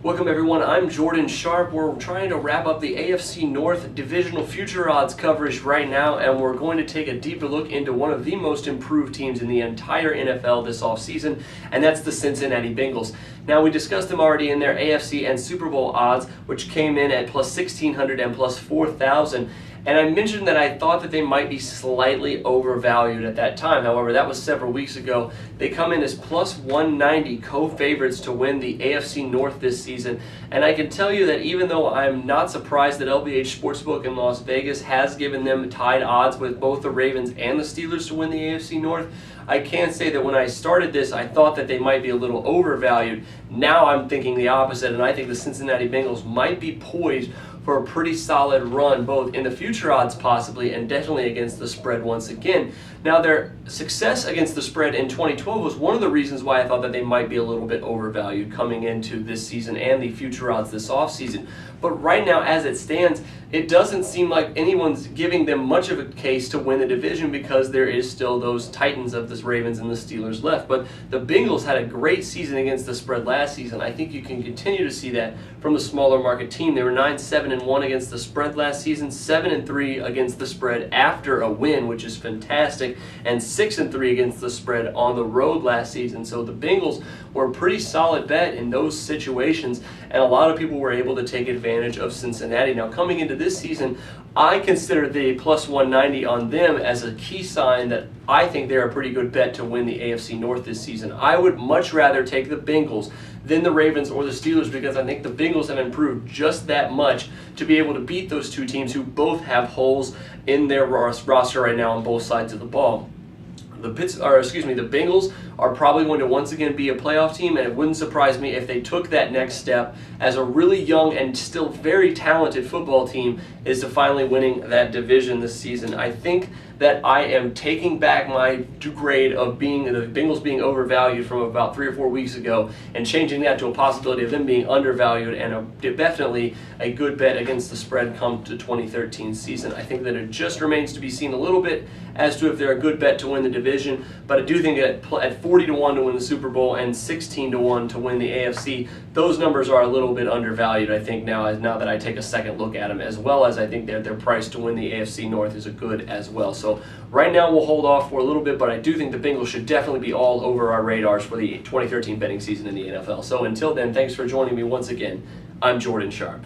Welcome everyone, I'm Jordan Sharp. We're trying to wrap up the AFC North divisional future odds coverage right now, and we're going to take a deeper look into one of the most improved teams in the entire NFL this offseason, and that's the Cincinnati Bengals. Now, we discussed them already in their AFC and Super Bowl odds, which came in at plus 1,600 and plus 4,000. And I mentioned that I thought that they might be slightly overvalued at that time. However, that was several weeks ago. They come in as plus 190 co-favorites to win the AFC North this season. And I can tell you that even though I'm not surprised that LBH Sportsbook in Las Vegas has given them tied odds with both the Ravens and the Steelers to win the AFC North, I can say that when I started this, I thought that they might be a little overvalued. Now I'm thinking the opposite, and I think the Cincinnati Bengals might be poised for a pretty solid run, both in the future odds possibly, and definitely against the spread once again. Now, their success against the spread in 2012 was one of the reasons why I thought that they might be a little bit overvalued coming into this season and the future odds this offseason. But right now, as it stands, it doesn't seem like anyone's giving them much of a case to win the division because there is still those Titans of the Ravens and the Steelers left. But the Bengals had a great season against the spread last season. I think you can continue to see that from the smaller market team. They were 9-7-1 against the spread last season, 7-3 against the spread after a win, which is fantastic, and 6-3 against the spread on the road last season. So the Bengals were a pretty solid bet in those situations, and a lot of people were able to take advantage of Cincinnati. Now, coming into this season, I consider the plus 190 on them as a key sign that I think they're a pretty good bet to win the AFC North this season. I would much rather take the Bengals than the Ravens or the Steelers because I think the Bengals have improved just that much to be able to beat those two teams who both have holes in their roster right now on both sides of the ball. The Bengals are probably going to once again be a playoff team, and it wouldn't surprise me if they took that next step as a really young and still very talented football team is to finally winning that division this season. I think that I am taking back my grade of the Bengals being overvalued from about 3 or 4 weeks ago and changing that to a possibility of them being undervalued and definitely a good bet against the spread come to 2013 season. I think that it just remains to be seen a little bit as to if they're a good bet to win the division, but I do think at 40-1 to win the Super Bowl and 16-1 to win the AFC, those numbers are a little bit undervalued, I think, now that I take a second look at them, as well as I think that their price to win the AFC North is a good as well. So right now we'll hold off for a little bit, but I do think the Bengals should definitely be all over our radars for the 2013 betting season in the NFL. So until then, thanks for joining me once again. I'm Jordan Sharp.